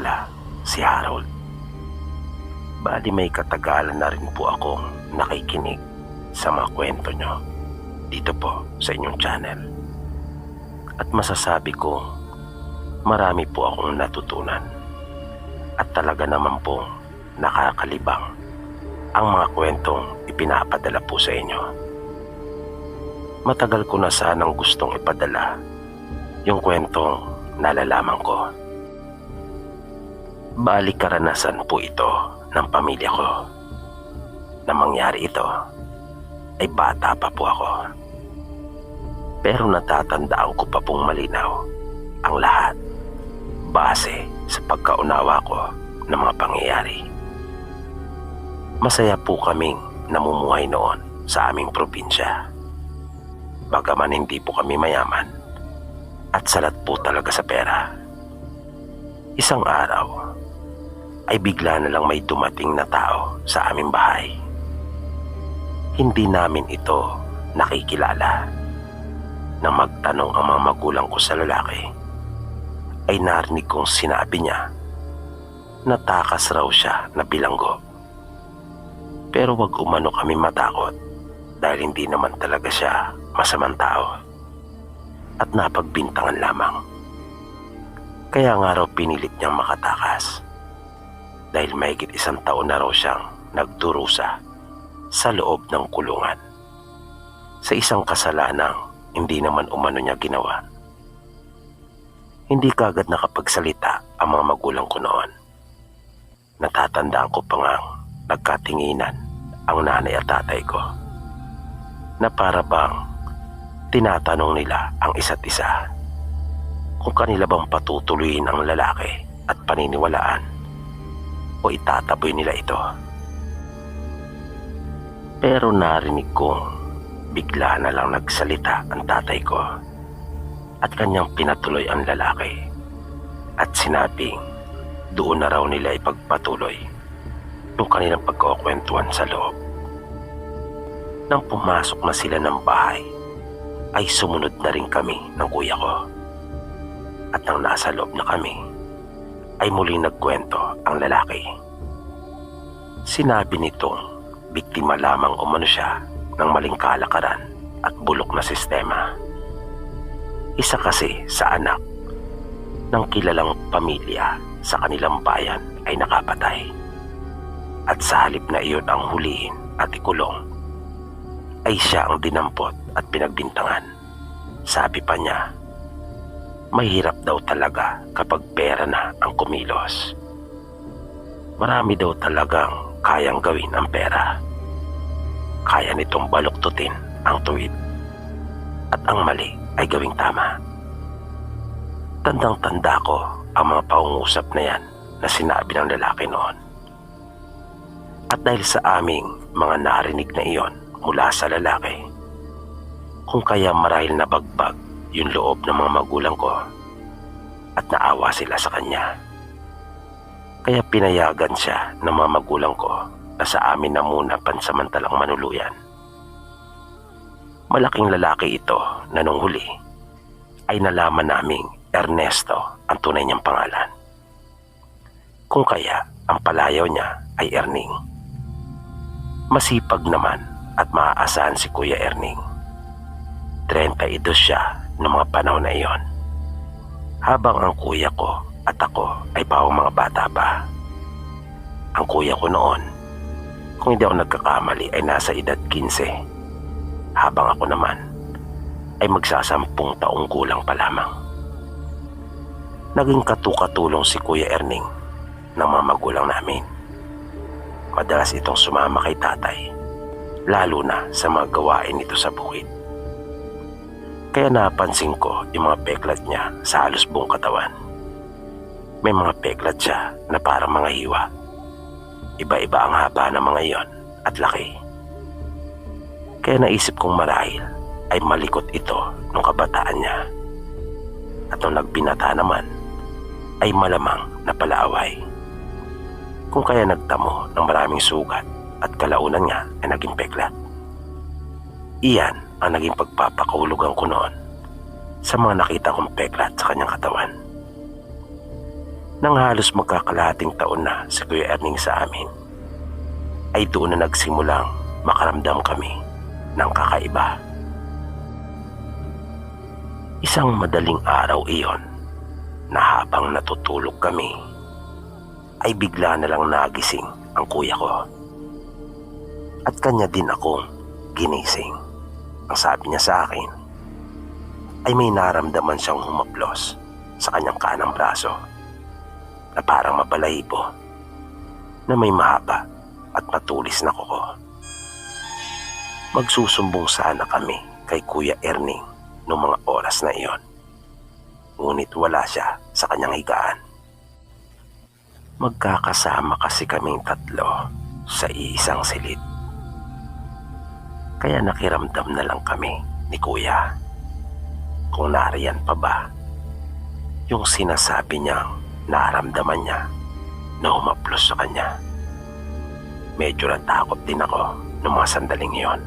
pala si Harold. Bali may katagalan na rin po akong nakikinig sa mga kwento nyo dito po sa inyong channel. At masasabi ko, marami po akong natutunan. At talaga naman pong nakakalibang ang mga kwentong ipinapadala po sa inyo. Matagal ko na sanang gustong ipadala yung kwentong nalalaman ko. Bali karanasan po ito ng pamilya ko. Na mangyari ito ay bata pa po ako. Pero natatandaan ko pa pong malinaw ang lahat base sa pagkaunawa ko ng mga pangyayari. Masaya po kaming namumuhay noon sa aming probinsya. Bagaman hindi po kami mayaman at salat po talaga sa pera. Isang araw ay bigla na lang may dumating na tao sa aming bahay. Hindi namin ito nakikilala. Nang magtanong ang mga magulang ko sa lalaki, ay narinig kong sinabi niya na takas raw siya na bilanggo. Pero wag umano kami matakot dahil hindi naman talaga siya masamang tao at napagbintangan lamang. Kaya nga raw pinilit niyang makatakas dahil mahigit 1 taon na raw siyang nagdurusa sa loob ng kulungan sa isang kasalanang hindi naman umano niya ginawa. Hindi kaagad nakapagsalita ang mga magulang ko noon. Natatandaan ko pa ngang nagkatinginan ang nanay at tatay ko na para bang tinatanong nila ang isa't isa kung kanila bang patutuloyin ang lalaki at paniniwalaan o itataboy nila ito. Pero narinig kong bigla na lang nagsalita ang tatay ko at kanyang pinatuloy ang lalaki at sinabing doon na raw nila ipagpatuloy yung kanilang pagkukwentuhan sa loob. Nang pumasok na sila ng bahay ay sumunod na rin kami ng kuya ko. At nang nasa loob na kami ay muling nagkwento ang lalaki. Sinabi nitong biktima lamang umano siya ng maling kalakaran at bulok na sistema. Isa kasi sa anak ng kilalang pamilya sa kanilang bayan ay nakapatay. At sa halip na iyon ang hulihin at ikulong, ay siya ang dinampot at pinagbintangan. Sabi pa niya, mahirap daw talaga kapag pera na ang kumilos. Marami daw talagang kayang gawin ang pera. Kaya nitong baluktutin ang tuwid at ang mali ay gawing tama. Tandang-tanda ko ang mga pangungusap na yan na sinabi ng lalaki noon. At dahil sa aming mga narinig na iyon mula sa lalaki, kung kaya marahil nabagbag yung loob ng mga magulang ko at naawa sila sa kanya. Kaya pinayagan siya ng mga magulang ko na sa amin na muna pansamantalang manuluyan. Malaking lalaki ito na nung huli ay nalaman naming Ernesto ang tunay niyang pangalan. Kung kaya ang palayaw niya ay Erning. Masipag naman at maaasahan si Kuya Erning. 32 siya noong mga panahon na iyon. Habang ang kuya ko at ako ay pawang mga bata pa. Ang kuya ko noon, kung hindi ako nagkakamali, ay nasa edad 15. Habang ako naman ay magsasampung taong gulang pa lamang. Naging katukatulong si Kuya Erning ng mga magulang namin. Madalas itong sumama kay tatay, lalo na sa mga gawain nito sa bukid. Kaya napansin ko yung mga peklat niya sa halos buong katawan. May mga peklat siya na parang mga hiwa. Iba-iba ang haba ng mga iyon at laki. Kaya naisip kong marahil ay malikot ito nung kabataan niya. At nung nagbinata naman ay malamang na palaaway. Kung kaya nagtamo ng maraming sugat at kalaunan nga ay naging peklat. Iyan ang naging pagpapakahulugan ko noon sa mga nakita kong peklat sa kanyang katawan. Nang halos magkakalahating taon na si Kuya Erning sa amin, ay doon na nagsimulang makaramdam kami ng kakaiba. Isang madaling araw iyon na habang natutulog kami, ay bigla na lang nagising ang kuya ko. At kanya din akong ginising. Ang sabi niya sa akin ay may naramdaman siyang humaplos sa kanyang kanang braso na parang mabalahibo na may mahaba at matulis na kuko. Magsusumbong sana kami kay Kuya Erning noong mga oras na iyon, ngunit wala siya sa kanyang higaan. Magkakasama kasi kaming tatlo sa iisang silid, kaya nakiramdam na lang kami ni Kuya kung nariyan pa ba yung sinasabi niyang naramdaman niya na humaplos sa kanya. Medyo natakot din ako noong mga sandaling iyon,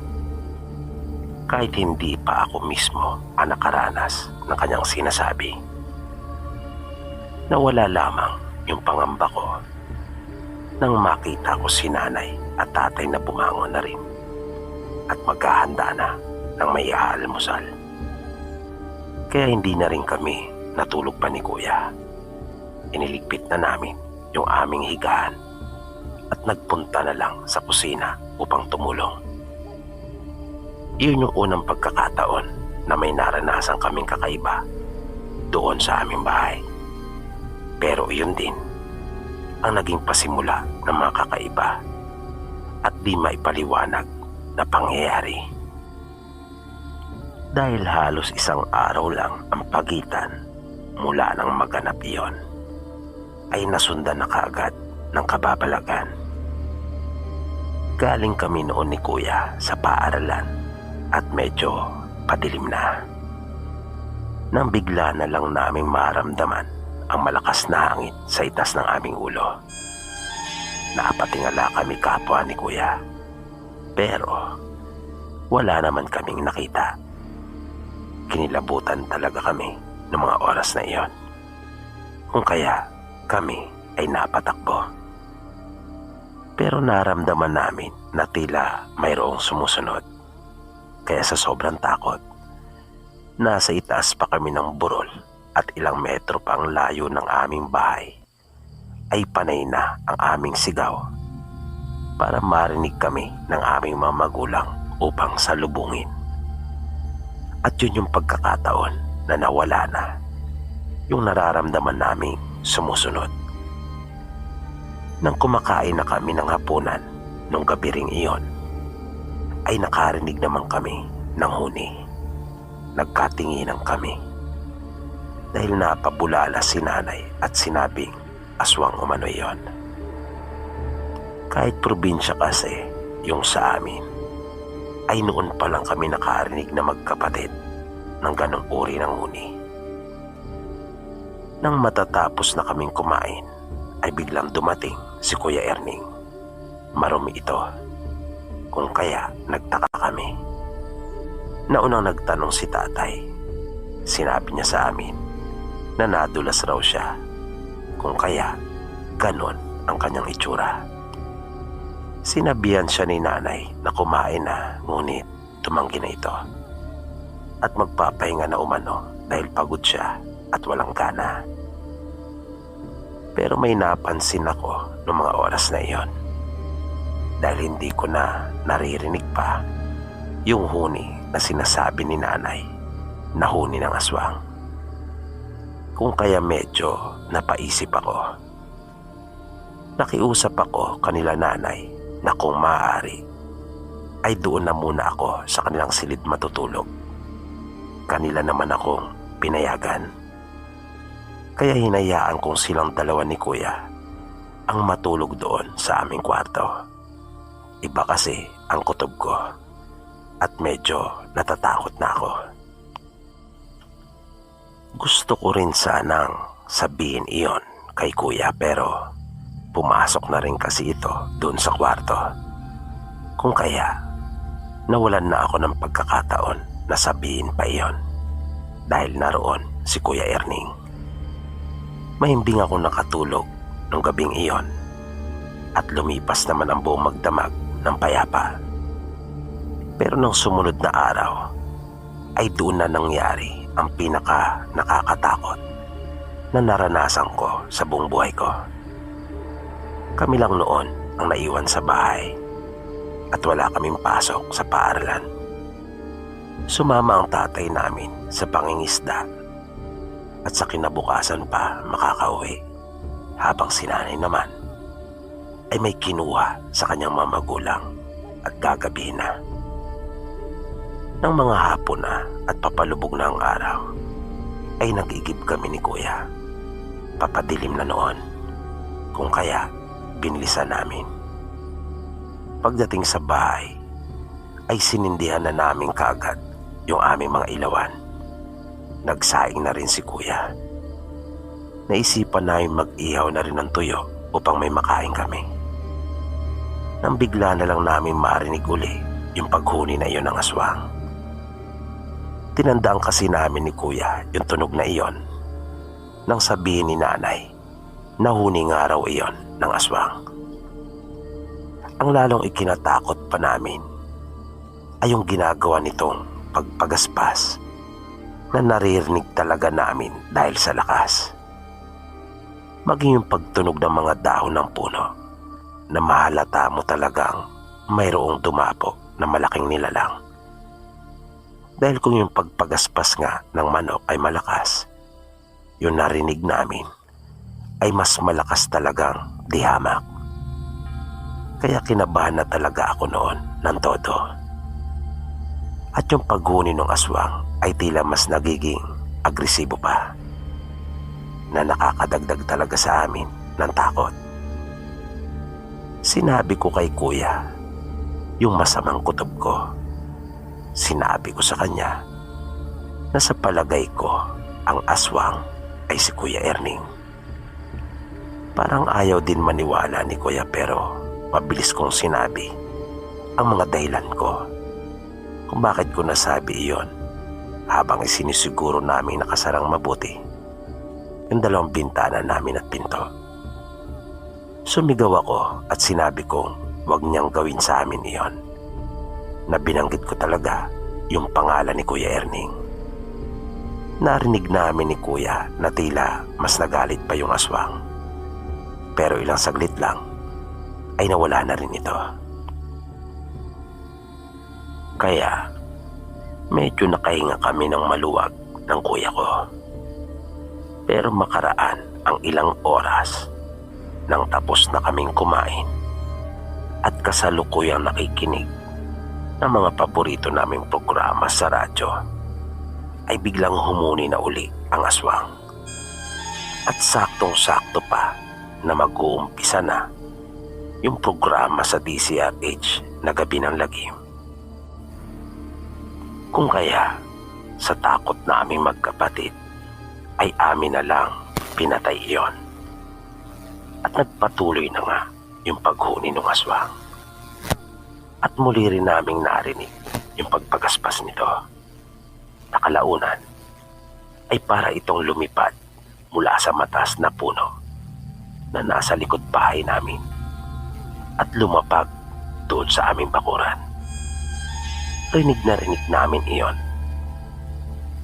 kahit hindi pa ako mismo ang nakaranas ng kanyang sinasabi. Nawala lamang yung pangamba ko nang makita ko si nanay at tatay na bumangon na rin at maghahanda na ng may aalmusal. Kaya hindi na rin kami natulog pa ni Kuya. Iniligpit na namin yung aming higaan at nagpunta na lang sa kusina upang tumulong. Iyon yung unang pagkakataon na may naranasan kaming kakaiba doon sa aming bahay. Pero iyon din ang naging pasimula ng mga kakaiba at di maipaliwanag na pangyayari. Dahil halos isang araw lang ang pagitan mula nang maganap iyon, ay nasundan na kaagad ng kababalagan. Galing kami noon ni Kuya sa paaralan at medyo padilim na, nang bigla na lang naming maramdaman ang malakas na hangin sa itas ng aming ulo. Napatingala kami kapwa ni Kuya, pero wala naman kaming nakita. Kinilabutan talaga kami ng mga oras na iyon, kung kaya kami ay napatakbo. Pero naramdaman namin na tila mayroong sumusunod, kaya sa sobrang takot, nasa itaas pa kami ng burol at ilang metro pa ang layo ng aming bahay, ay panay na ang aming sigaw para marinig kami ng aming mga magulang upang salubungin. At yun yung pagkakataon na nawala na yung nararamdaman naming sumusunod. Nang kumakain na kami ng hapunan nung gabi ring iyon, ay nakarinig naman kami ng huni. Nagkatinginan kami dahil napabulala si nanay at sinabing aswang umano iyon. Kahit probinsya kasi yung sa amin, ay noon pa lang kami nakarinig na magkapatid ng ganong uri ng huni. Nang matatapos na kaming kumain, ay biglang dumating si Kuya Erning. Marumi ito, kung kaya nagtaka kami. Naunang nagtanong si tatay. Sinabi niya sa amin na nadulas raw siya, kung kaya ganon ang kanyang itsura. Sinabihan siya ni nanay na kumain na, ngunit tumanggi na ito at magpapahinga na umano dahil pagod siya at walang gana. Pero may napansin ako noong mga oras na iyon, dahil hindi ko na naririnig pa yung huni na sinasabi ni nanay na huni ng aswang. Kung kaya medyo napaisip ako. Nakiusap ako kanila nanay na kung maaari ay doon na muna ako sa kanilang silid matutulog. Kanila naman akong pinayagan. Kaya hinayaan kong silang dalawa ni Kuya ang matulog doon sa aming kwarto. Iba kasi ang kutob ko at medyo natatakot na ako. Gusto ko rin sanang sabihin iyon kay Kuya, pero pumasok na rin kasi ito doon sa kwarto. Kung kaya nawalan na ako ng pagkakataon na sabihin pa iyon dahil naroon si Kuya Erning. Mahimbing ako nakatulog nung gabing iyon at lumipas naman ang buong magdamag ng payapa. Pero nang sumunod na araw ay doon na nangyari ang pinaka nakakatakot na naranasan ko sa buong buhay ko. Kami lang noon ang naiwan sa bahay at wala kaming pasok sa paaralan. Sumama ang tatay namin sa pangingisda at sa kinabukasan pa makakauwi, habang si nanay naman ay may kinuha sa kanyang mga magulang at gagabihin na. Nang mga hapon na at papalubog na ang araw ay nagigib kami ni kuya. Papadilim na noon, kung kaya binilisan namin. Pagdating sa bahay ay sinindihan na namin kaagad yung aming mga ilawan. Nagsaing na rin si kuya. Naisipan namin mag-ihaw na rin ng tuyo upang may makain kami. Nang bigla na lang namin marinig uli yung paghuni na iyon ng aswang. Tinandaan kasi namin ni kuya yung tunog na iyon nang sabihin ni nanay na huni nga raw iyon ng aswang. Ang lalong ikinatakot pa namin ay yung ginagawa nitong pagpagaspas na naririnig talaga namin dahil sa lakas. Maging yung pagtunog ng mga dahon ng puno na mahalata mo talagang mayroong dumapo na malaking nilalang. Dahil kung yung pagpagaspas nga ng manok ay malakas, yung narinig namin ay mas malakas talagang dihamak. Kaya kinabahan na talaga ako noon ng todo. At yung paghuni ng aswang ay tila mas nagiging agresibo pa, na nakakadagdag talaga sa amin ng takot. Sinabi ko kay kuya yung masamang kutob ko. Sinabi ko sa kanya na sa palagay ko ang aswang ay si Kuya Erning. Parang ayaw din maniwala ni kuya, pero mabilis kong sinabi ang mga dahilan ko kung bakit ko nasabi iyon, habang isinisiguro namin nakasarang mabuti yung dalawang bintana namin at pinto. Sumigaw ako at sinabi kong wag niyang gawin sa amin iyon, na binanggit ko talaga yung pangalan ni Kuya Erning. Narinig namin ni kuya na tila mas nagalit pa yung aswang, pero ilang saglit lang ay nawala na rin ito. Kaya medyo nakahinga kami ng maluwag ng kuya ko. Pero makaraan ang ilang oras nang tapos na kaming kumain at kasalukuyang nakikinig ng mga paborito naming programa sa radyo, ay biglang humuni na uli ang aswang. At saktong-sakto pa na mag-uumpisa na yung programa sa DCRH na Gabi ng Lagim. Kung kaya sa takot na aming magkapatid ay amin na lang pinatay iyon. At nagpatuloy na nga yung paghuni ng aswang. At muli rin naming narinig yung pagpagaspas nito. Nakalaunan ay para itong lumipad mula sa mataas na puno na nasa likod bahay namin at lumapag doon sa aming bakuran. Rinig na rinig namin iyon.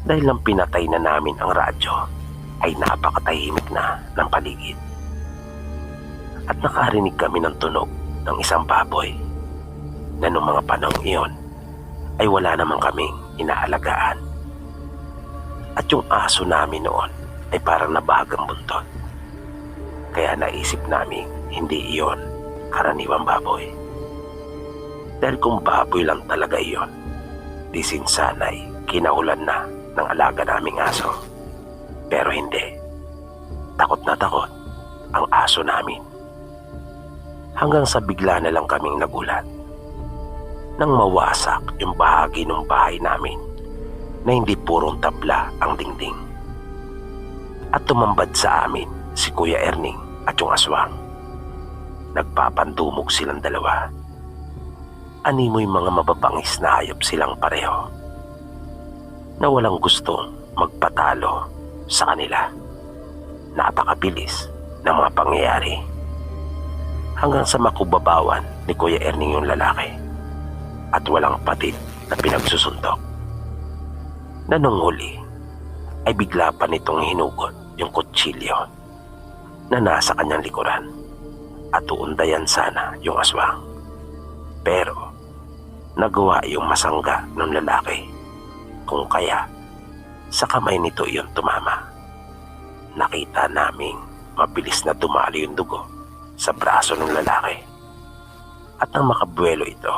Dahil lang pinatay na namin ang radyo ay napakatahimik na ng paligid. At nakarinig kami ng tunog ng isang baboy na noong mga panahong iyon ay wala naman kaming inaalagaan. At yung aso namin noon ay parang nabagang buntot. Kaya naisip namin hindi iyon karaniwang baboy. Dahil kung baboy lang talaga iyon, di sinsanay kinahulan na ng alaga naming aso. Pero hindi. Takot na takot ang aso namin. Hanggang sa bigla na lang kaming nagulat nang mawasak yung bahagi ng bahay namin na hindi purong tabla ang dingding. At tumambad sa amin si Kuya Erning at yung aswang. Nagpapandumog silang dalawa. Animoy mga mababangis na hayop silang pareho na walang gustong magpatalo sa kanila. napakabilis ng mga pangyayari. Hanggang sa makubabawan ni Kuya Erning yung lalaki at walang patid na pinagsusuntok. Na nung huli ay bigla pa nitong hinugot yung kutsilyo na nasa kanyang likuran at uundayan sana yung aswang. Pero nagawa yung masangga ng lalaki, kung kaya sa kamay nito yung tumama. Nakita naming mabilis na dumalo yung dugo sa braso ng lalaki. At nang makabuelo ito,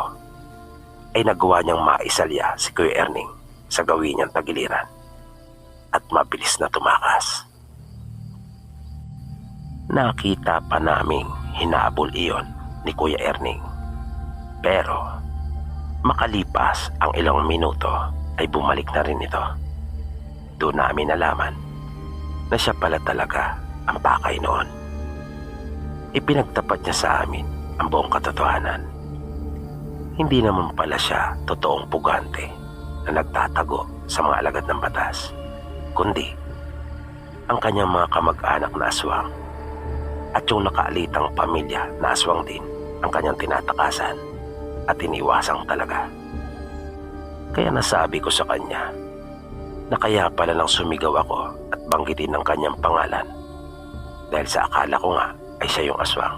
ay nagawa niyang maisalya si Kuya Erning sa gawin niyang tagiliran at mabilis na tumakas. Nakita pa naming hinabol iyon ni Kuya Erning. Pero makalipas ang ilang minuto ay bumalik na rin ito. Doon namin nalaman na siya pala talaga ang pakay noon. Ipinagtapat niya sa amin ang buong katotohanan. Hindi naman pala siya totoong pugante na nagtatago sa mga alagad ng batas, kundi ang kanyang mga kamag-anak na aswang at yung nakaalitang pamilya na aswang din ang kanyang tinatakasan at iniwasang talaga. Kaya nasabi ko sa kanya na kaya pala nang sumigaw ako at banggitin ng kanyang pangalan dahil sa akala ko nga ay siya yung aswang,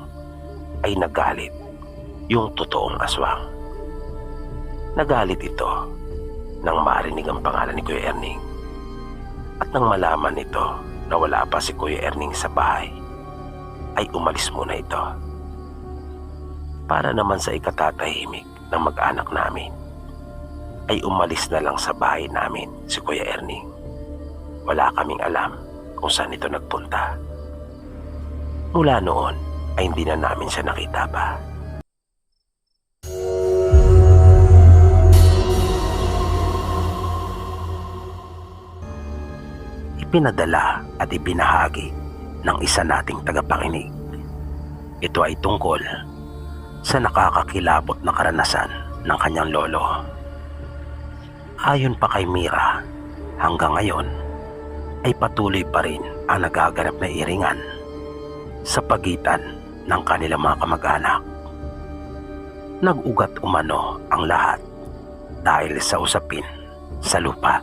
ay nagalit yung totoong aswang. Nagalit ito nang marinig ang pangalan ni Kuya Erning at nang malaman nito na wala pa si Kuya Erning sa bahay, ay umalis muna ito. Para naman sa ikatatahimik ng mag-anak namin, ay umalis na lang sa bahay namin si Kuya Erning. Wala kaming alam kung saan ito nagpunta. Mula noon ay hindi na namin siya nakita pa. Ipinadala at ibinahagi ng isa nating tagapakinig. Ito ay tungkol sa nakakakilabot na karanasan ng kanyang lolo. Ayon pa kay Mira, hanggang ngayon ay patuloy pa rin ang nagaganap na iringan sa pagitan ng kanilang mga kamag-anak. Nag-ugat umano ang lahat dahil sa usapin sa lupa.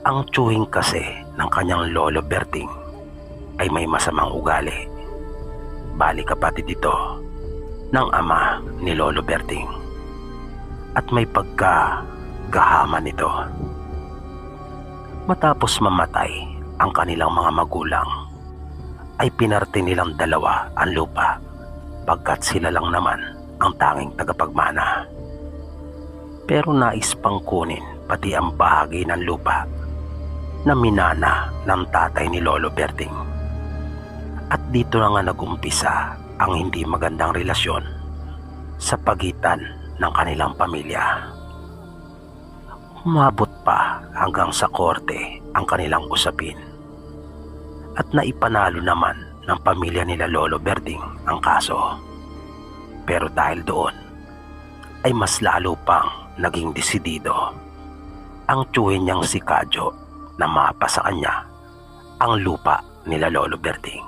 Ang tiyuhin kasi ng kanyang lolo Berting ay may masamang ugali. Bali kapatid ito ng ama ni Lolo Berting at may pagkagahaman nito. Matapos mamatay ang kanilang mga magulang, ay pinarte nilang dalawa ang lupa pagkat sila lang naman ang tanging tagapagmana. Pero nais pang kunin pati ang bahagi ng lupa na minana ng tatay ni Lolo Berting. At dito na nga nag-umpisa ang hindi magandang relasyon sa pagitan ng kanilang pamilya. Umabot pa hanggang sa korte ang kanilang usapin at naipanalo naman ng pamilya nila Lolo Berting ang kaso. Pero dahil doon ay mas lalo pang naging desidido ang tiyuhin niyang si Kadyo na mapa sa kanya ang lupa nila Lolo Berting.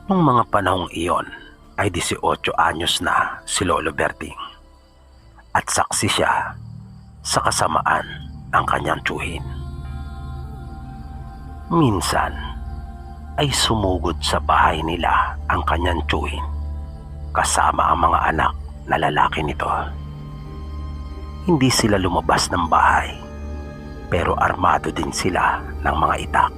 Nung mga panahong iyon ay 18 anyos na si Lolo Berting at saksi siya sa kasamaan ng kanyang tiyuhin. Minsan ay sumugod sa bahay nila ang kanyang tiyuhin kasama ang mga anak na lalaki nito. Hindi sila lumabas ng bahay pero armado din sila ng mga itak.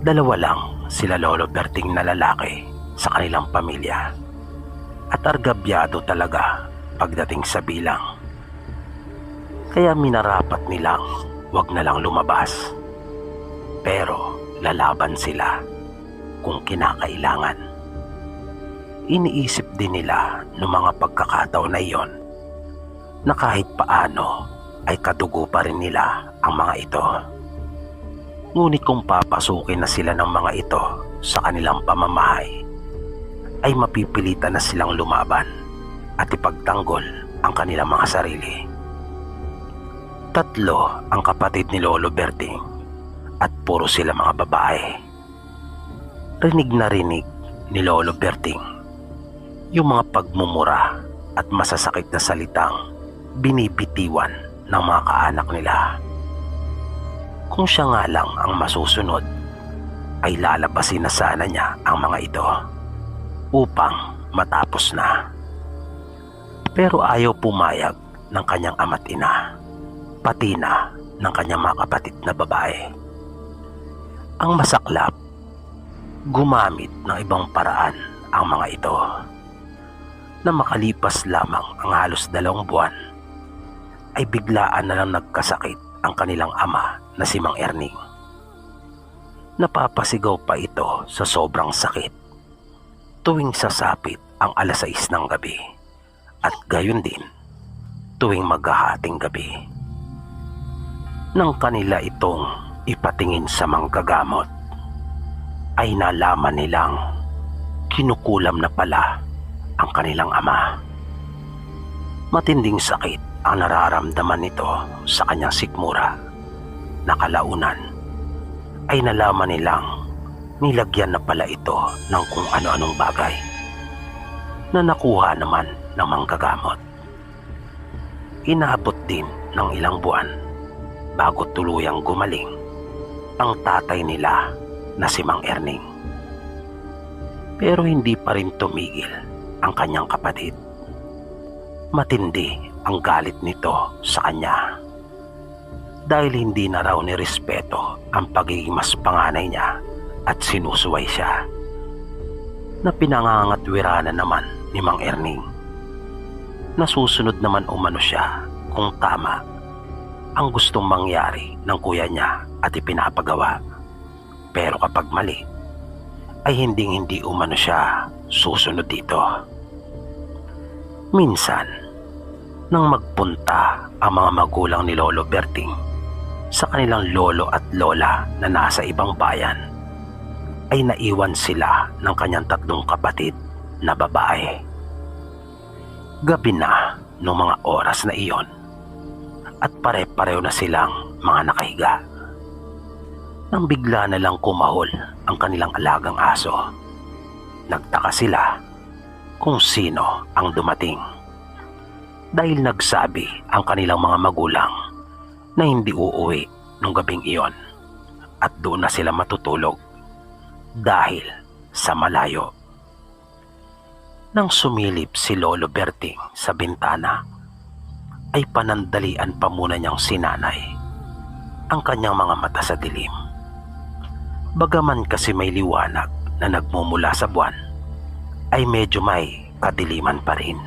Dalawa lang sila Lolo Berting na lalaki sa kanilang pamilya at argabyado talaga pagdating sa bilang. Kaya minarapat nilang wag na lang lumabas. Pero lalaban sila kung kinakailangan. Iniisip din nila noong mga pagkakataon na iyon na kahit paano ay kadugo pa rin nila ang mga ito. Ngunit kung papasukin na sila ng mga ito sa kanilang pamamahay, ay mapipilitan na silang lumaban at ipagtanggol ang kanilang mga sarili. 3 ang kapatid ni Lolo Berting at puro sila mga babae. Rinig na rinig ni Lolo Berting yung mga pagmumura at masasakit na salitang binibitiwan ng mga kaanak nila. Kung siya nga lang ang masusunod, ay lalabasin na sana niya ang mga ito upang matapos na. Pero ayaw pumayag ng kanyang ama't ina, pati na ng kanyang mga kapatid na babae. Ang masaklap, gumamit ng ibang paraan ang mga ito, na makalipas lamang ang halos 2 buwan ay biglaan na lang nagkasakit ang kanilang ama na si Mang Erning. Napapasigaw pa ito sa sobrang sakit tuwing sasapit ang 6:00 ng gabi at gayon din tuwing maghahating gabi. Nang kanila itong ipatingin sa manggagamot, ay nalaman nilang kinukulam na pala ang kanilang ama. Matinding sakit ang nararamdaman nito sa kanyang sikmura, na kalaunan ay nalaman nilang nilagyan na pala ito ng kung ano-anong bagay na nakuha naman ng manggagamot. Inaabot din ng ilang buwan bago tuluyang gumaling ang tatay nila na si Mang Erning. Pero hindi pa rin tumigil ang kanyang kapatid. Matindi ang galit nito sa kanya dahil hindi na raw nirespeto ang pagiging mas panganay niya at sinusuway siya, na pinangangatwira na naman ni Mang Erning. Nasusunod naman umano siya kung tama ang gustong mangyari ng kuya niya at ipinapagawa. Pero kapag mali, ay hindi umano siya susunod dito. Minsan, nang magpunta ang mga magulang ni Lolo Berting sa kanilang lolo at lola na nasa ibang bayan, ay naiwan sila ng kanyang 3 kapatid na babae. Gabi na noong mga oras na iyon at pare-pareho na silang mga nakahiga, nang bigla na lang kumahol ang kanilang alagang aso. Nagtaka sila kung sino ang dumating, dahil nagsabi ang kanilang mga magulang na hindi uuwi nung gabing iyon at doon na sila matutulog dahil sa malayo. Nang sumilip si Lolo Berting sa bintana, ay panandalian pa muna niyang sinanay ang kanyang mga mata sa dilim. Bagaman kasi may liwanag na nagmumula sa buwan, ay medyo may kadiliman pa rin.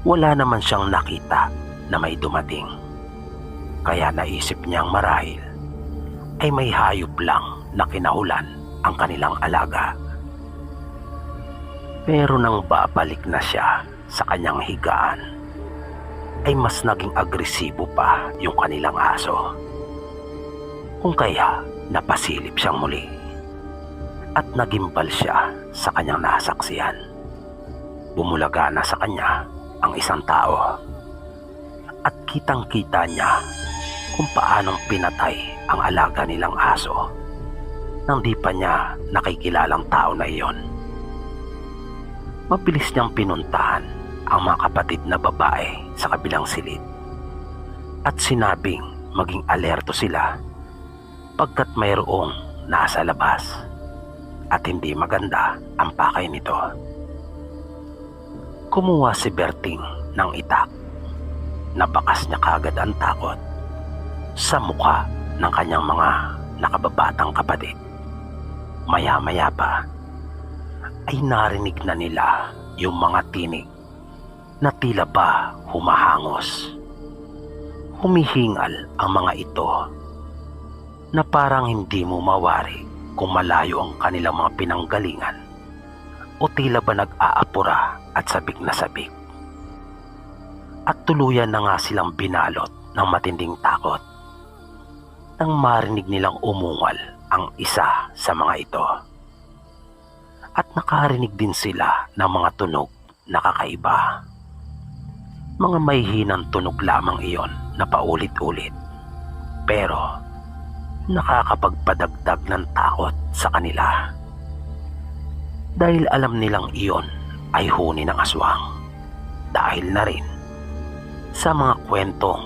Wala naman siyang nakita na may dumating, kaya naisip niyang marahil ay may hayop lang na kinahulan ang kanilang alaga. Pero nang babalik na siya sa kanyang higaan, ay mas naging agresibo pa yung kanilang aso. Kung kaya napasilip siyang muli at nagimbal siya sa kanyang nasaksihan. Bumulaga na sa kanya ang isang tao at kitang-kita niya kung paanong pinatay ang alaga nilang aso nang di pa niya nakikilalang tao na iyon. Mabilis niyang pinuntahan ang mga kapatid na babae sa kabilang silid at sinabing maging alerto sila pagkat mayroong nasa labas at hindi maganda ang pakay nito. Kumuha si Berting ng itak. Nabakas niya kagad ang takot sa mukha ng kanyang mga nakababatang kapatid. Maya-maya pa ay narinig na nila yung mga tinig na tila ba humahangos. Humihingal ang mga ito na parang hindi mo mawari kung malayo ang kanilang mga pinanggalingan o tila ba nag-aapura at sabik na sabik. At tuluyan na nga silang binalot ng matinding takot nang marinig nilang umungal ang isa sa mga ito. At nakarinig din sila ng mga tunog na kakaiba. Mga may hinang tunog lamang iyon na paulit-ulit. Pero nakakapagpadagdag ng takot sa kanila. Dahil alam nilang iyon ay huni ng aswang. Dahil na rin sa mga kwentong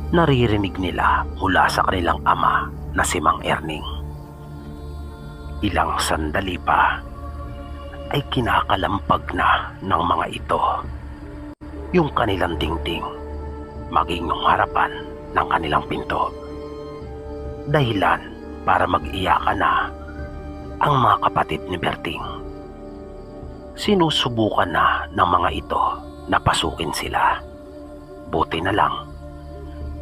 naririnig nila mula sa kanilang ama na si Mang Erning. Ilang sandali pa ay kinakalampag na ng mga ito yung kanilang dingding, maging yung harapan ng kanilang pinto. Dahilan para mag-iyakan na ang mga kapatid ni Berting. Sinusubukan na ng mga ito na pasukin sila. Buti na lang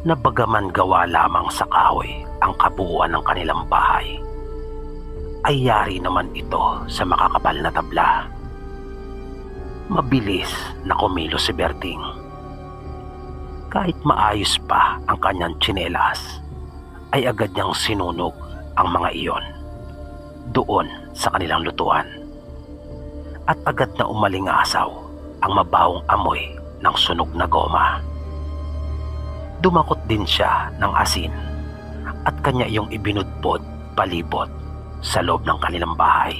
na bagaman gawa lamang sa kahoy ang kabuuan ng kanilang bahay, ay yari naman ito sa makakapal na tabla. Mabilis na kumilos si Berting. Kahit maayos pa ang kanyang tsinelas, ay agad niyang sinunog ang mga iyon doon sa kanilang lutuan. At agad na umalingasaw ang mabahong amoy ng sunog na goma. Dumakot din siya ng asin at kanya iyong ibinudbod palibot sa loob ng kanilang bahay.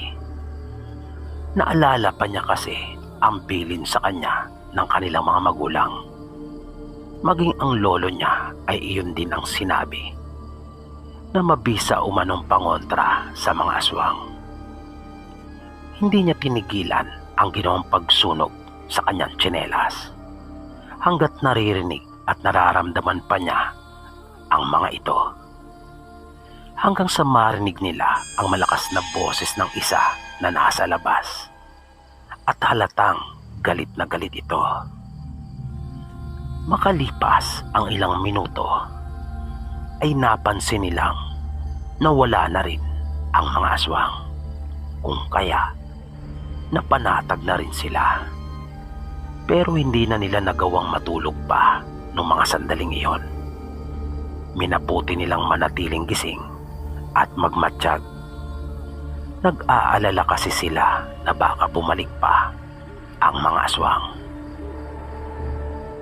Naalala pa niya kasi ang bilin sa kanya ng kanilang mga magulang. Maging ang lolo niya ay iyon din ang sinabi na mabisa umanong pangontra sa mga aswang. Hindi niya tinigilan ang ginawang pagsunog sa kanyang tsinelas hanggat naririnig at nararamdaman pa niya ang mga ito. Hanggang sa marinig nila ang malakas na boses ng isa na nasa labas at halatang galit na galit ito. Makalipas ang ilang minuto ay napansin nilang nawala na rin ang mga aswang, kung kaya napanatag na rin sila. Pero hindi na nila nagawang matulog pa noong mga sandaling iyon. Minabuti nilang manatiling gising at magmatsyag. Nag-aalala kasi sila na baka bumalik pa ang mga aswang.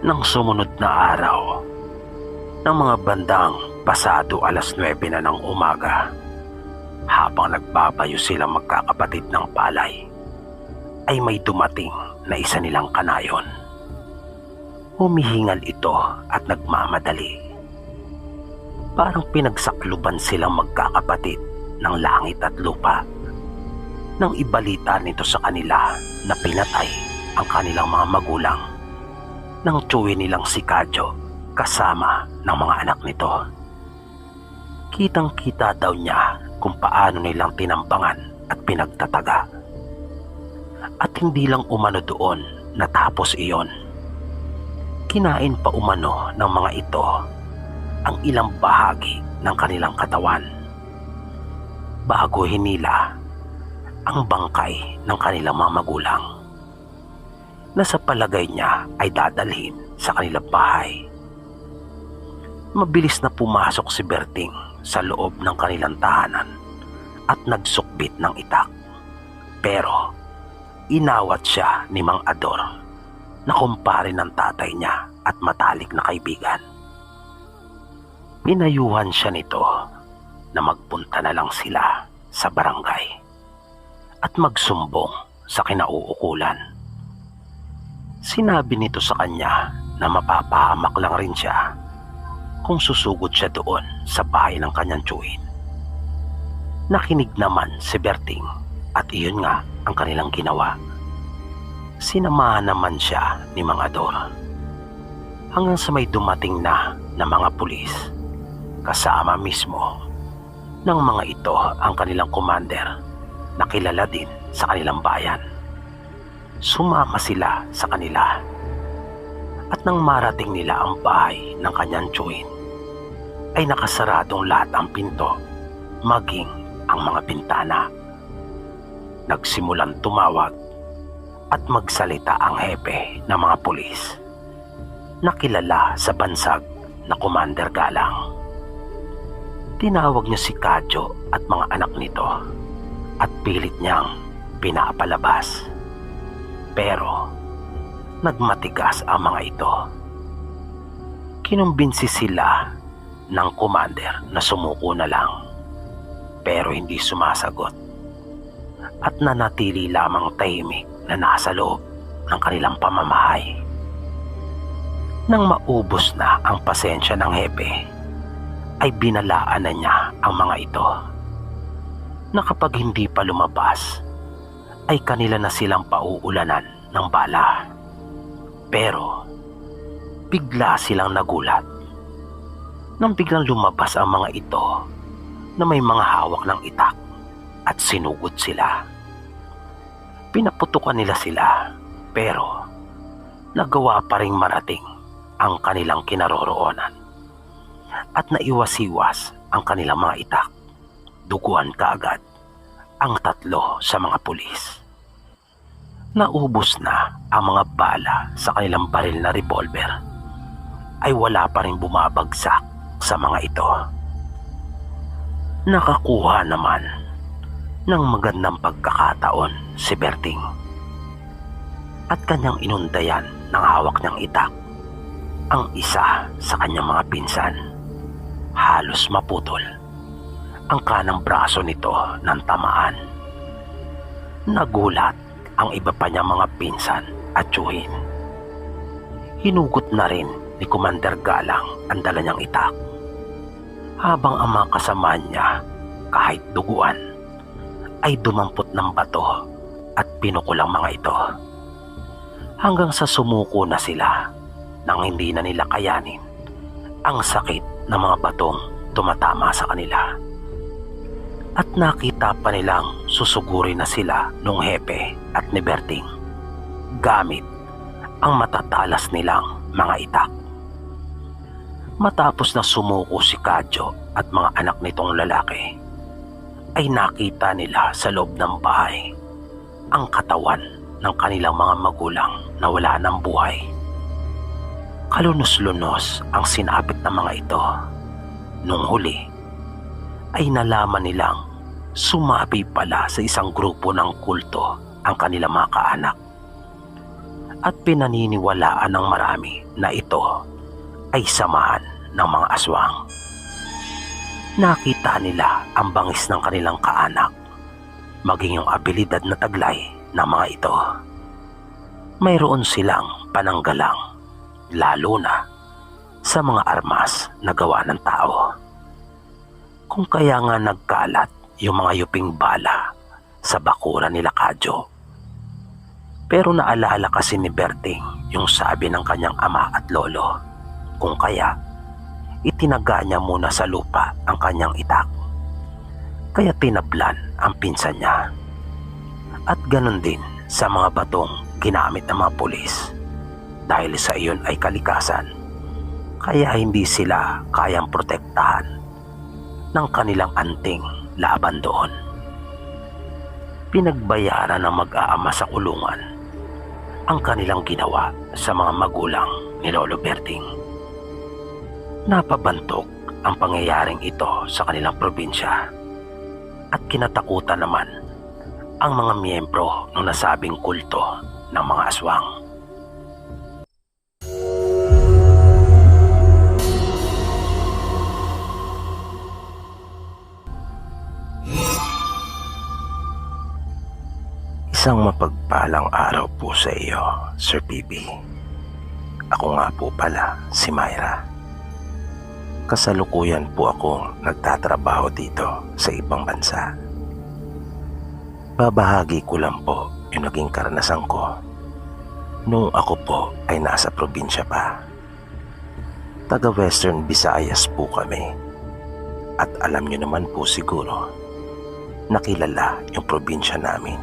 Nang sumunod na araw, ng mga bandang pasado 9:00 na ng umaga, habang nagbabayo silang magkakapatid ng palay, ay may dumating na isa nilang kanayon. Humihingal ito at nagmamadali. Parang pinagsakluban silang magkakapatid ng langit at lupa nang ibalita nito sa kanila na pinatay ang kanilang mga magulang nang tsuwi nilang si Kadyo kasama ng mga anak nito. Kitang-kita daw niya kung paano nilang tinambangan at pinagtataga. At hindi lang umano doon natapos iyon. Kinain pa umano ng mga ito ang ilang bahagi ng kanilang katawan bago hinila ang bangkay ng kanilang mga magulang na sa palagay niya ay dadalhin sa kanilang bahay. Mabilis na pumasok si Berting sa loob ng kanilang tahanan at nagsukbit ng itak. Pero inawat siya ni Mang Ador na kumpare ng tatay niya at matalik na kaibigan. Pinayuhan siya nito na magpunta na lang sila sa barangay at magsumbong sa kinauukulan. Sinabi nito sa kanya na mapapahamak lang rin siya kung susugod siya doon sa bahay ng kanyang tiyuhin. Nakinig naman si Berting at iyon nga ang kanilang ginawa. Sinamahan naman siya ni Mang Ador hanggang sa may dumating na mga pulis kasama mismo ng mga ito ang kanilang commander na kilala din sa kanilang bayan. Sumama sila sa kanila at nang marating nila ang bahay ng kanyang tiyuhin ay nakasaradong lahat ang pinto maging ang mga bintana. Nagsimulang tumawag at magsalita ang hepe ng mga pulis na kilala sa bansag na Commander Galang. Tinawag niya si Kadyo at mga anak nito at pilit niyang pinapalabas. Pero nagmatigas ang mga ito. Kinumbinsi sila ng commander na sumuko na lang, pero hindi sumasagot at nanatili lamang tahimik na nasa loob ng kanilang pamamahay. Nang maubos na ang pasensya ng hepe, ay binalaan na niya ang mga ito na kapag hindi pa lumabas ay kanila na silang pauulanan ng bala. Pero bigla silang nagulat nang biglang lumabas ang mga ito na may mga hawak ng itak at sinugod sila. Pinaputukan nila sila, pero nagawa pa ring marating ang kanilang kinaroroonan at naiwas-iwas ang kanilang mga itak. Duguan kaagad ang 3 sa mga pulis. Naubos na ang mga bala sa kanilang baril na revolver, ay wala pa rin bumabagsak sa mga ito. Nakakuha naman ng magandang pagkakataon si Berting at kanyang inundayan ng hawak niyang itak ang isa sa kanyang mga pinsan. Halos maputol ang kanang braso nito ng tamaan. Nagulat ang iba pa niyang mga pinsan at tiyuhin. Hinugot na rin ni Commander Galang ang dala niyang itak, habang ang mga kasama niya, kahit duguan, ay dumampot ng bato at pinukul ang mga ito, hanggang sa sumuko na sila nang hindi na nila kayanin ang sakit ng mga batong tumatama sa kanila. At nakita pa nilang susuguri na sila nung hepe at ni Berting gamit ang matatalas nilang mga itak. Matapos na sumuko si Kadyo at mga anak nitong lalaki, ay nakita nila sa loob ng bahay ang katawan ng kanilang mga magulang na wala ng buhay. Kalunos-lunos ang sinapit ng mga ito. Nung huli ay nalaman nilang sumapi pala sa isang grupo ng kulto ang kanilang mga kaanak, at pinaniniwalaan ng marami na ito ay samahan ng mga aswang. Nakita nila ang bangis ng kanilang kaanak, maging yung abilidad na taglay ng mga ito. Mayroon silang pananggalang, lalo na sa mga armas na gawa ng tao. Kung kaya nga nagkalat yung mga yuping bala sa bakuran nila Kadyo. Pero naalala kasi ni Berting yung sabi ng kanyang ama at lolo, kung kaya itinaga niya muna sa lupa ang kanyang itak. Kaya tinablan ang pinsan niya. At ganun din sa mga batong ginamit ng mga pulis, dahil sa iyon ay kalikasan, kaya hindi sila kayang protektahan ng kanilang anting laban doon. Pinagbayaran ng mag-aama sa kulungan ang kanilang ginawa sa mga magulang ni Lolo Berting. Napabantog ang pangyayaring ito sa kanilang probinsya, at kinatakutan naman ang mga miyembro ng nasabing kulto ng mga aswang. Isang mapagpalang araw po sa iyo, Sir PB. Ako nga po pala si Myra. Kasalukuyan po akong nagtatrabaho dito sa ibang bansa. Babahagi ko lang po yung naging karanasan ko nung ako po ay nasa probinsya pa. Taga Western Visayas po kami. At alam nyo naman po siguro, nakilala yung probinsya namin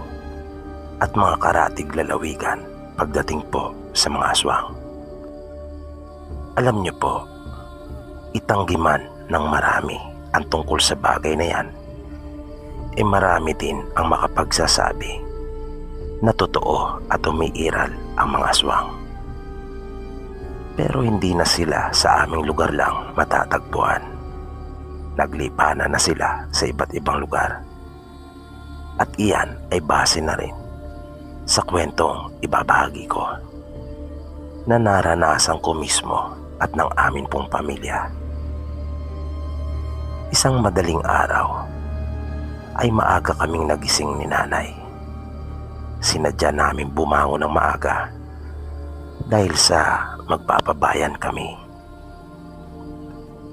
at mga karatig lalawigan pagdating po sa mga aswang. Alam niyo po, itanggiman ng marami ang tungkol sa bagay na yan, marami din ang makapagsasabi na totoo at umiiral ang mga aswang. Pero hindi na sila sa aming lugar lang matatagpuan. Naglipanan na sila sa iba't ibang lugar. At iyan ay base na rin sa kwentong ibabahagi ko na naranasan ko mismo at ng amin pong pamilya. Isang madaling araw ay maaga kaming nagising ni nanay. Sinadya namin bumangon ng maaga dahil sa magpapabayan kami.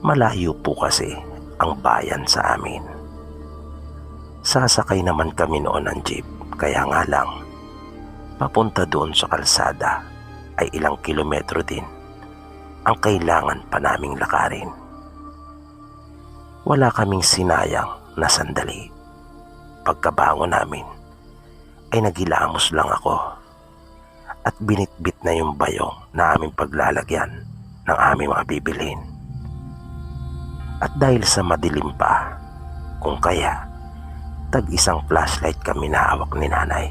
Malayo po kasi ang bayan sa amin. Sasakay naman kami noon ng jeep, kaya nga lang papunta doon sa kalsada ay ilang kilometro din ang kailangan pa naming lakarin. Wala kaming sinayang na sandali. Pagkabangon namin ay naghilamos lang ako at binitbit na yung bayong na aming paglalagyan ng aming mga bibilhin. At dahil sa madilim pa, kung kaya tag-isang flashlight kami na hawak ni nanay.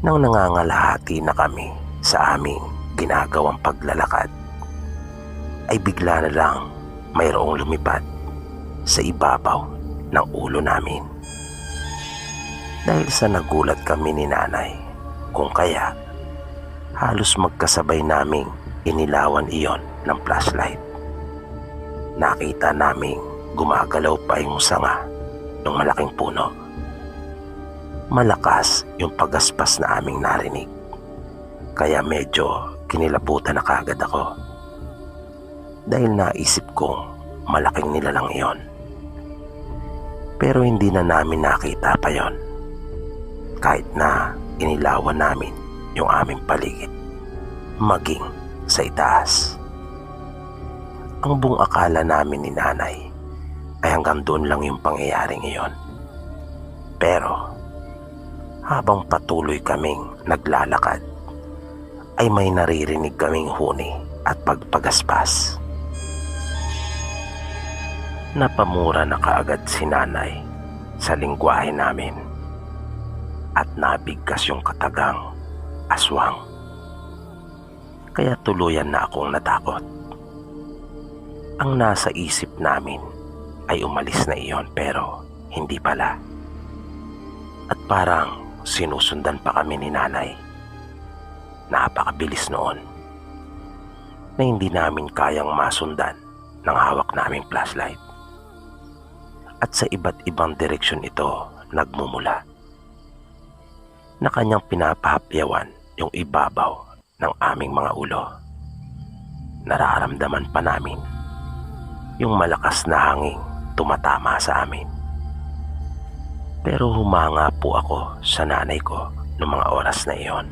Nang nangangalahati na kami sa aming ginagawang paglalakad, ay bigla na lang mayroong lumipad sa ibabaw ng ulo namin. Dahil sa nagulat kami ni nanay, kung kaya halos magkasabay naming inilawan iyon ng flashlight. Nakita naming gumagalaw pa yung sanga ng malaking puno. Malakas yung pagaspas na aming narinig, kaya medyo kinilabutan na kagad ako. Dahil naisip kong malaking nilalang iyon. Pero hindi na namin nakita pa yon, kahit na inilawan namin yung aming paligid, maging sa itaas. Ang buong akala namin ni nanay ay hanggang doon lang yung pangyayaring iyon. Pero habang patuloy kaming naglalakad, ay may naririnig kaming huni at pagpagaspas. Napamura na kaagad si nanay sa lingwahe namin at nabigkas yung katagang aswang. Kaya tuluyan na akong natakot. Ang nasa isip namin ay umalis na iyon, pero hindi pala. At parang sinusundan pa kami ni nanay. Napakabilis noon na hindi namin kayang masundan ng hawak naming flashlight. At sa iba't ibang direksyon ito nagmumula, na kanyang pinapahapyawan yung ibabaw ng aming mga ulo. Nararamdaman pa namin yung malakas na hangin tumatama sa amin. Pero humanga po ako sa nanay ko noong mga oras na iyon,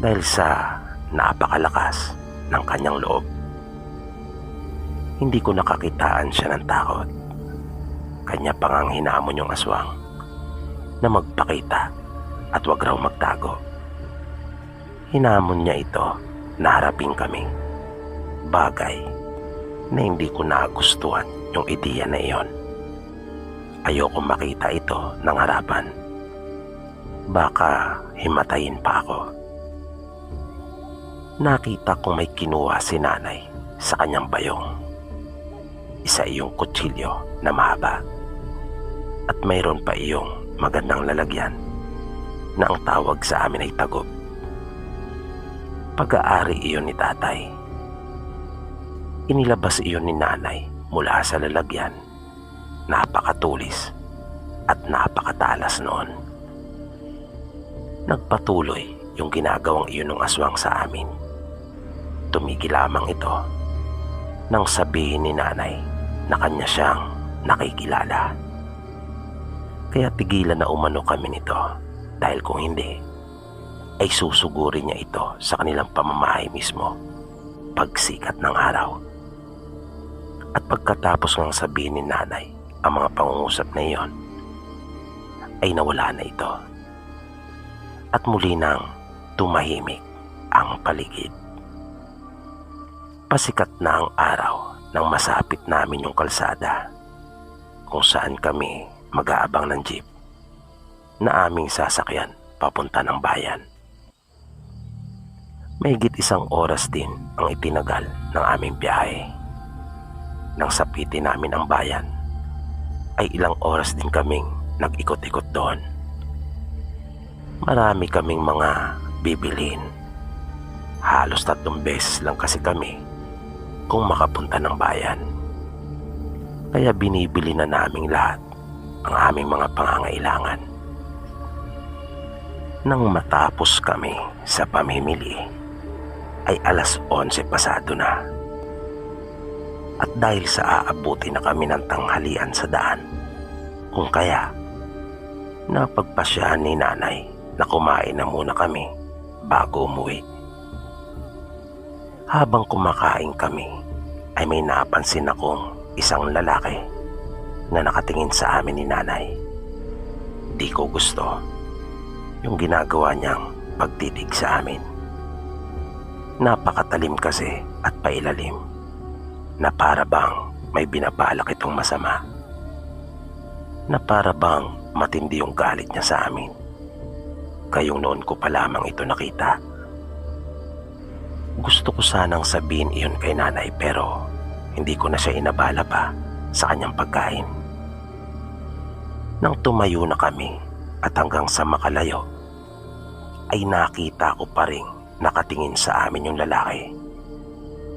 dahil sa napakalakas ng kanyang loob. Hindi ko nakakitaan siya ng takot. Kanya pang ang hinamon yung aswang na magpakita at wag raw magtago. Hinamon niya ito na harapin kami, bagay na hindi ko nagustuhan yung ideya na iyon. Ayoko makita ito ng harapan. Baka himatayin pa ako. Nakita kong may kinuha si nanay sa kanyang bayong. Isa iyong kutsilyo na mahaba. At mayroon pa iyong magandang lalagyan na ang tawag sa amin ay tagob. Pag-aari iyon ni tatay. Inilabas iyon ni nanay mula sa lalagyan. Napakatulis at napakatalas noon. Nagpatuloy yung ginagawang iyon ng aswang sa amin. Tumigil lamang ito nang sabihin ni nanay na kanya siyang nakikilala. Kaya tigilan na umano kami nito, dahil kung hindi ay susugurin niya ito sa kanilang pamamahay mismo pagsikat ng araw. At pagkatapos ng sabihin ni nanay ang mga pangungusap na iyon, ay nawala na ito. At muli nang tumahimik ang paligid. Pasikat na ang araw nang masapit namin yung kalsada kung saan kami mag-aabang ng jeep na aming sasakyan papunta ng bayan. Mahigit 1 oras din ang itinagal ng aming biyahe. Nang sapitin namin ang bayan, ay ilang oras din kaming nag-ikot-ikot doon. Marami kaming mga bibilin. Halos 3 beses lang kasi kami kung makapunta ng bayan. Kaya binibili na naming lahat ang aming mga pangangailangan. Nang matapos kami sa pamimili ay 11:00 pasado na. At dahil sa aabuti na kami ng tanghalian sa daan, kung kaya napagpasyahan ni nanay na kumain na muna kami bago umuwi. Habang kumakain kami ay may napansin akong isang lalaki na nakatingin sa amin ni nanay. Di ko gusto yung ginagawa niyang pagtitig sa amin. Napakatalim kasi at pailalim na para bang may binabalak itong masama. Na para bang matindi yung galit niya sa amin. Kayong noon ko pa lamang ito nakita. Gusto ko sanang sabihin iyon kay nanay pero hindi ko na siya inabala pa sa kanyang pagkain. Nang tumayo na kami at hanggang sa makalayo, ay nakita ko pa rin nakatingin sa amin yung lalaki.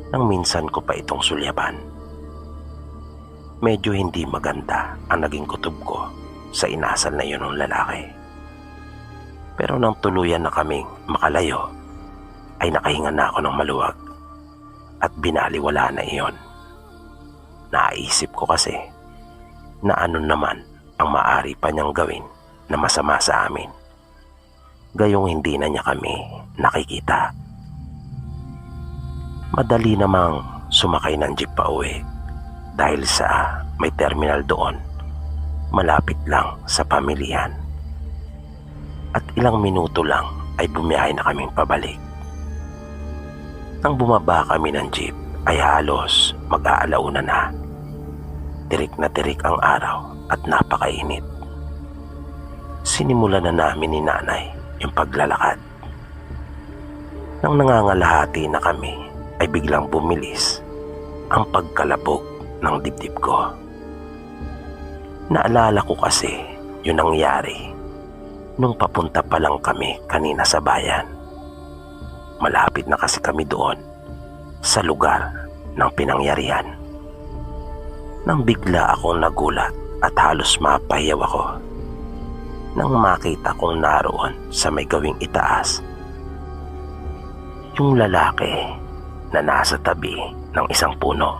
Nang minsan ko pa itong sulyaban. Medyo hindi maganda ang naging kutob ko sa inasal na yun ng lalaki. Pero nang tuluyan na kaming makalayo, ay nakahinga na ako ng maluwag at binaliwala na iyon. Naisip ko kasi na ano naman ang maaari pa niyang gawin na masama sa amin. Gayong hindi na niya kami nakikita. Madali namang sumakay ng jeep pa uwi dahil sa may terminal doon malapit lang sa pamilihan. At ilang minuto lang ay bumiyahe na kaming pabalik. Nang bumaba kami ng jeep ay halos mag-aalauna na. Tirik na tirik ang araw at napakainit. Sinimulan na namin ni nanay yung paglalakad. Nang nangangalahati na kami ay biglang bumilis ang pagkalabog ng dibdib ko. Naalala ko kasi yung nangyari nung papunta pa lang kami kanina sa bayan. Malapit na kasi kami doon sa lugar ng pinangyarihan. Nang bigla akong nagulat at halos mapahiyaw ako nang makita kong naroon sa may gawing itaas yung lalaki na nasa tabi ng isang puno.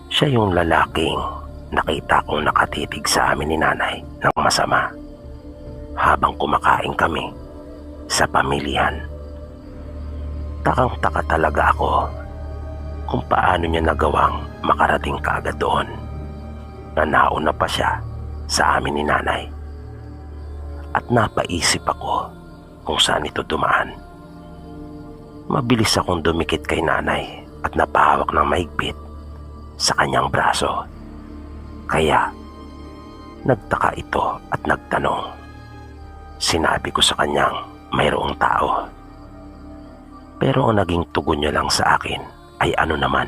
Siya yung lalaking nakita kong nakatitig sa amin ni nanay ng masama habang kumakain kami sa pamilihan. Takang-taka talaga ako kung paano niya nagawang makarating kaagad doon na nauna pa siya sa amin ni nanay. At napaisip ako kung saan ito dumaan. Mabilis akong dumikit kay nanay at napahawak ng mahigpit sa kanyang braso. Kaya nagtaka ito at nagtanong. Sinabi ko sa kanyang mayroong tao. Pero ang naging tugon niya lang sa akin ay ano naman.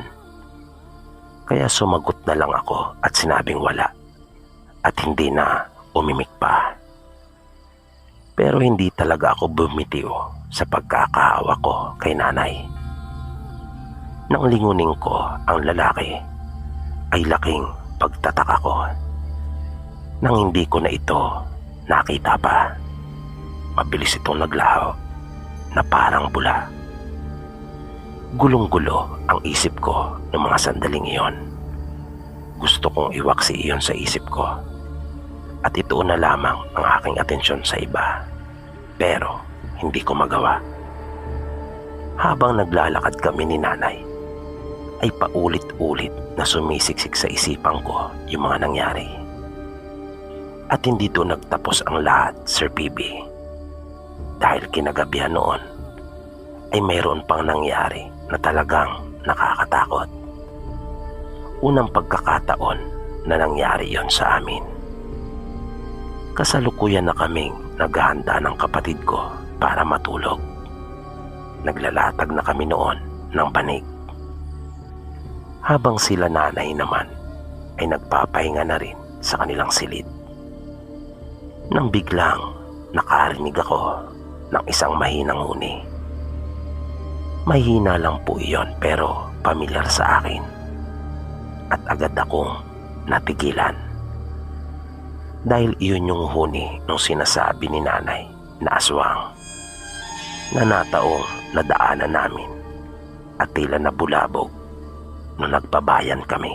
Kaya sumagot na lang ako at sinabing wala at hindi na umimik pa. Pero hindi talaga ako bumitiw sa pagkakaawa ko kay nanay. Nang lingunin ko ang lalaki ay laking pagtataka ko nang hindi ko na ito nakita pa. Mabilis itong naglaho na parang bula. Gulong-gulo ang isip ko ng mga sandaling iyon. Gusto kong iwaksi iyon sa isip ko at ituon na lamang ang aking atensyon sa iba. Pero hindi ko magawa. Habang naglalakad kami ni nanay, ay paulit-ulit na sumisiksik sa isipan ko yung mga nangyari. At hindi doon nagtapos ang lahat, Sir PB. Dahil kinagabihan noon, ay mayroon pang nangyari na talagang nakakatakot. Unang pagkakataon na nangyari yon sa amin. Kasalukuyan na kaming naghahanda ng kapatid ko para matulog. Naglalatag na kami noon ng banig. Habang sila nanay naman ay nagpapahinga na rin sa kanilang silid. Nang biglang nakarinig ako ng isang mahinang huni. Mahina lang po iyon pero pamilyar sa akin. At agad akong natigilan. Dahil iyon yung huni nung sinasabi ni nanay na aswang na nataong nadaanan namin at tila nabulabog nung nagpabayan kami.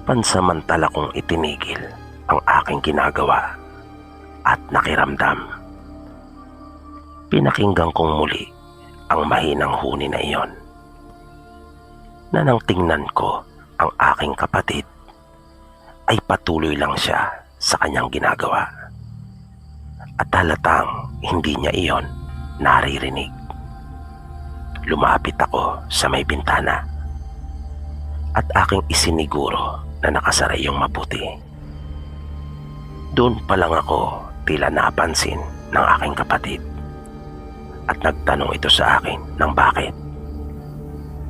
Pansamantala kong itinigil ang aking ginagawa at nakiramdam. Pinakinggan kong muli ang mahinang huni na iyon, na nang tingnan ko ang aking kapatid ay patuloy lang siya sa kanyang ginagawa at halatang hindi niya iyon naririnig. Lumapit ako sa may bintana at aking isiniguro na nakasara yung mabuti. Doon pa lang ako tila napansin ng aking kapatid at nagtanong ito sa akin ng bakit.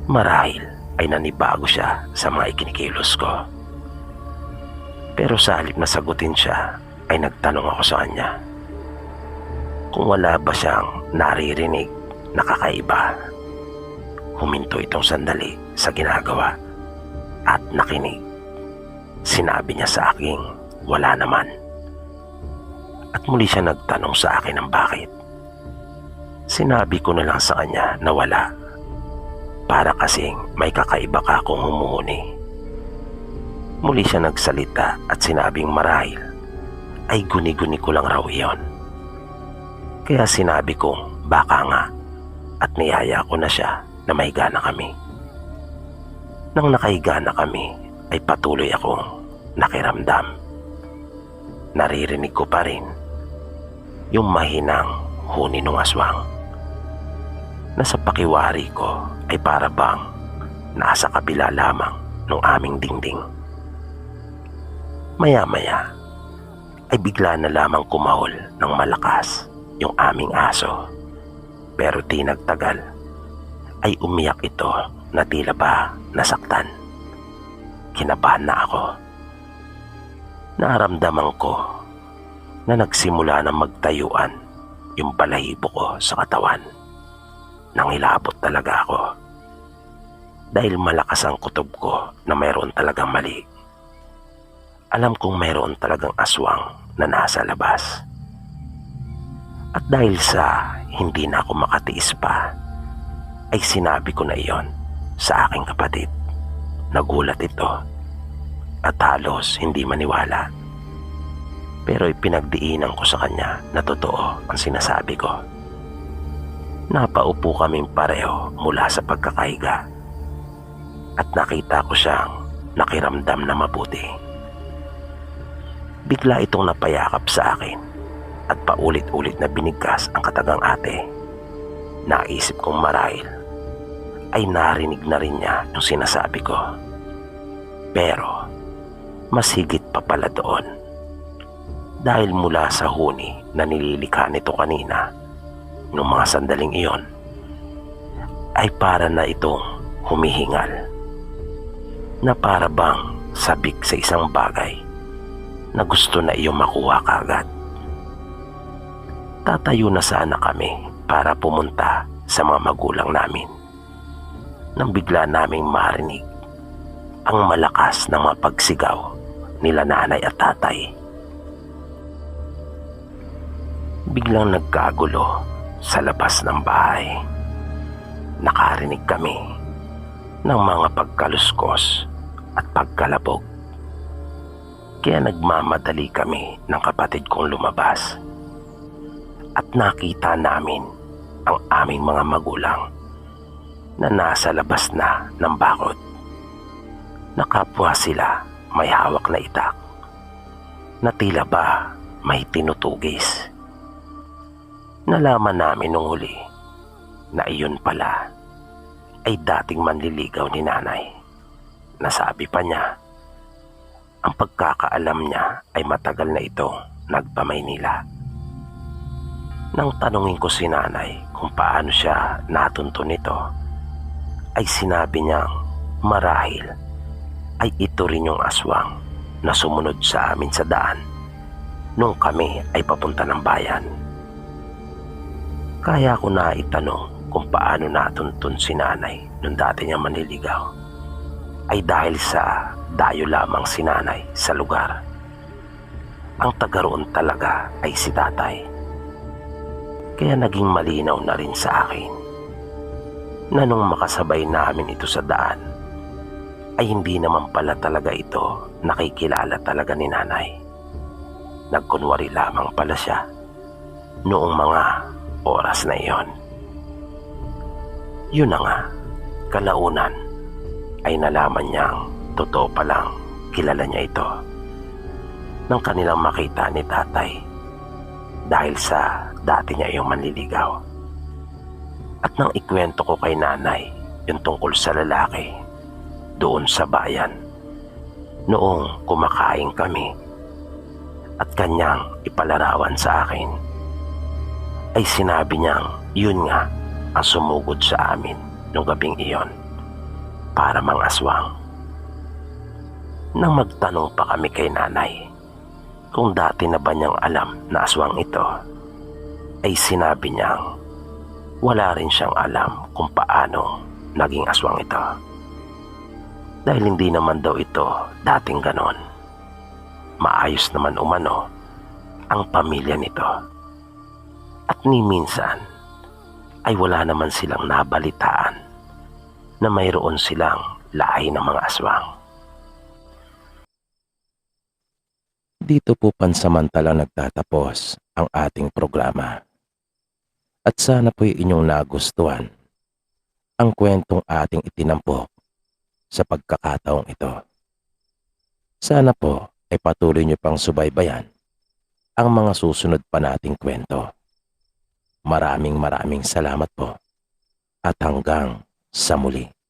Marahil ay nanibago siya sa mga ikinikilos ko. Pero sa halip na sagutin siya ay nagtanong ako sa kanya kung wala ba siyang naririnig na kakaiba. Huminto itong sandali sa ginagawa at nakinig. Sinabi niya sa akin wala naman. At muli siya nagtanong sa akin ng bakit. Sinabi ko na lang sa kanya na wala, para kasing may kakaiba ka kung humuhuni. Muli siya nagsalita at sinabing marahil ay guni-guni ko lang raw iyon. Kaya sinabi kong baka nga at niyaya ko na siya na mahiga na kami. Nang nakahiga na kami ay patuloy akong nakiramdam. Naririnig ko pa rin yung mahinang huni ng aswang na sa pakiwari ko ay para bang nasa kabila lamang ng aming dingding. Maya-maya ay bigla na lamang kumahol ng malakas yung aming aso. Pero di nagtagal ay umiyak ito na tila ba nasaktan. Kinabahan na ako. Naramdaman ko na nagsimula na magtayuan yung balahibo ko sa katawan. Nangilabot talaga ako dahil malakas ang kutob ko na mayroon talagang mali. Alam kong mayroon talagang aswang na nasa labas. At dahil sa hindi na ako makatiis pa, ay sinabi ko na iyon sa aking kapatid. Nagulat ito at halos hindi maniwala. Pero ipinagdiinan ko sa kanya na totoo ang sinasabi ko. Napaupo kaming pareho mula sa pagkakahiga at nakita ko siyang nakiramdam na mabuti. Bigla itong napayakap sa akin at paulit-ulit na binigkas ang katagang ate. Naisip kong marahil ay narinig na rin niya yung sinasabi ko. Pero mas higit pa pala doon. Dahil mula sa huni na nililikha nito kanina, nung mga sandaling iyon, ay para na itong humihingal. Na para bang sabik sa isang bagay na gusto na iyong makuha kagad. Tatayo na sana kami para pumunta sa mga magulang namin nang bigla naming marinig ang malakas na mga pagsigaw nila nanay at tatay. Biglang nagkagulo sa labas ng bahay. Nakarinig kami ng mga pagkaluskos at pagkalabog. Kaya nagmamadali kami ng kapatid kong lumabas. At nakita namin ang aming mga magulang na nasa labas na ng bakod. Nakapwa sila may hawak na itak na tila ba may tinutugis. Nalaman namin nung huli na iyon pala ay dating manliligaw ni nanay. Nasabi pa niya, ang pagkakaalam niya ay matagal na ito nagpa-Maynila. Nang tanungin ko si nanay kung paano siya natunto nito, ay sinabi niyang marahil ay ito rin yung aswang na sumunod sa amin sa daan nung kami ay papunta ng bayan. Kaya ko na itanong kung paano natunton si nanay nung dati niya manliligaw ay dahil sa dayo lamang si nanay sa lugar. Ang taga roon talaga ay si tatay. Kaya naging malinaw na rin sa akin na nung makasabay namin ito sa daan ay hindi naman pala talaga ito nakikilala talaga ni nanay. Nagkunwari lamang pala siya noong mga oras na iyon. Yun na nga, kalaunan ay nalaman niyang totoo palang kilala niya ito nang kanilang makita ni tatay dahil sa dati niya yung manliligaw. At nang ikwento ko kay nanay yung tungkol sa lalaki doon sa bayan noong kumakain kami at kanyang ipalarawan sa akin, ay sinabi niyang yun nga ang sumugod sa amin nung gabing iyon para mangaswang. Nang magtanong pa kami kay nanay kung dati na ba niyang alam na aswang ito, ay sinabi niyang wala rin siyang alam kung paano naging aswang ito. Dahil hindi naman daw ito dating ganon. Maayos naman umano ang pamilya nito. At ni minsan ay wala naman silang nabalitaan na mayroon silang lahi ng mga aswang. Dito po pansamantalang nagtatapos ang ating programa. At sana po'y inyong nagustuhan ang kwentong ating itinampok sa pagkakataong ito. Sana po ay patuloy niyo pang subaybayan ang mga susunod pa nating kwento. Maraming salamat po at hanggang sa muli.